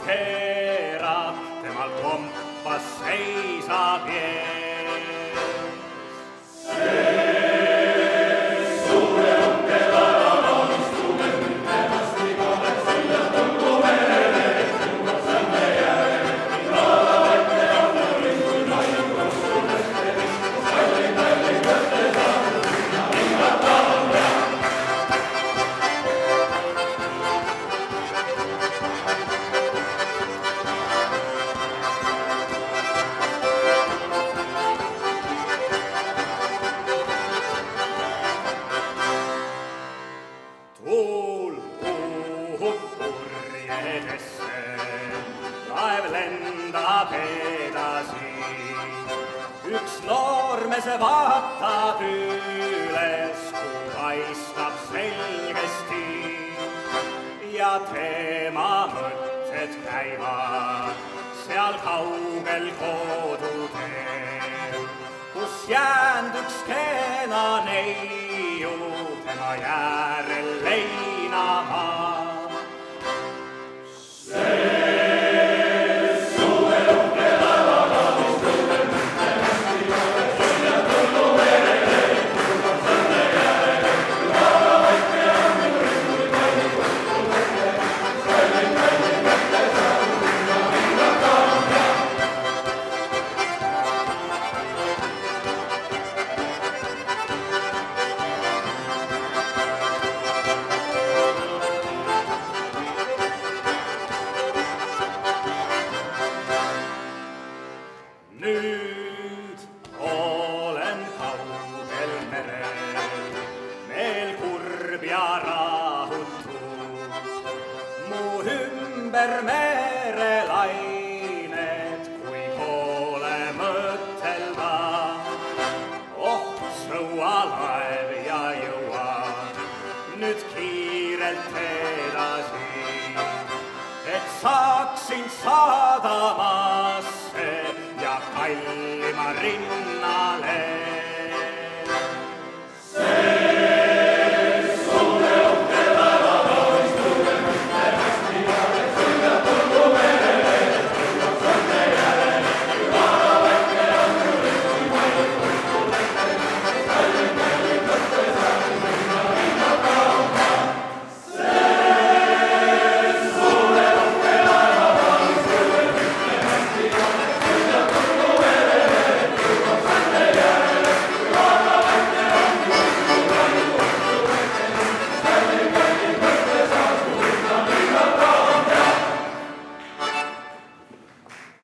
keerab, temal kompas seisab ees. Tuul puhub purjedesse, laev lendab edasi. Üks noormees vaatab üles, kuu paistab selgesti ja tema mõtted käivad seal kaugel koduteel, kus jäänud üks kena neiu tema jäärel leinama. Nüüd olen kaugel merel, meel kurb ja rahutu. Mu ümber merelained, kui poole mõtelda. Oh, sõualaev ja jõuan nüüd kiirelt edasi, et saaksin sadamasse ja kallima rinda.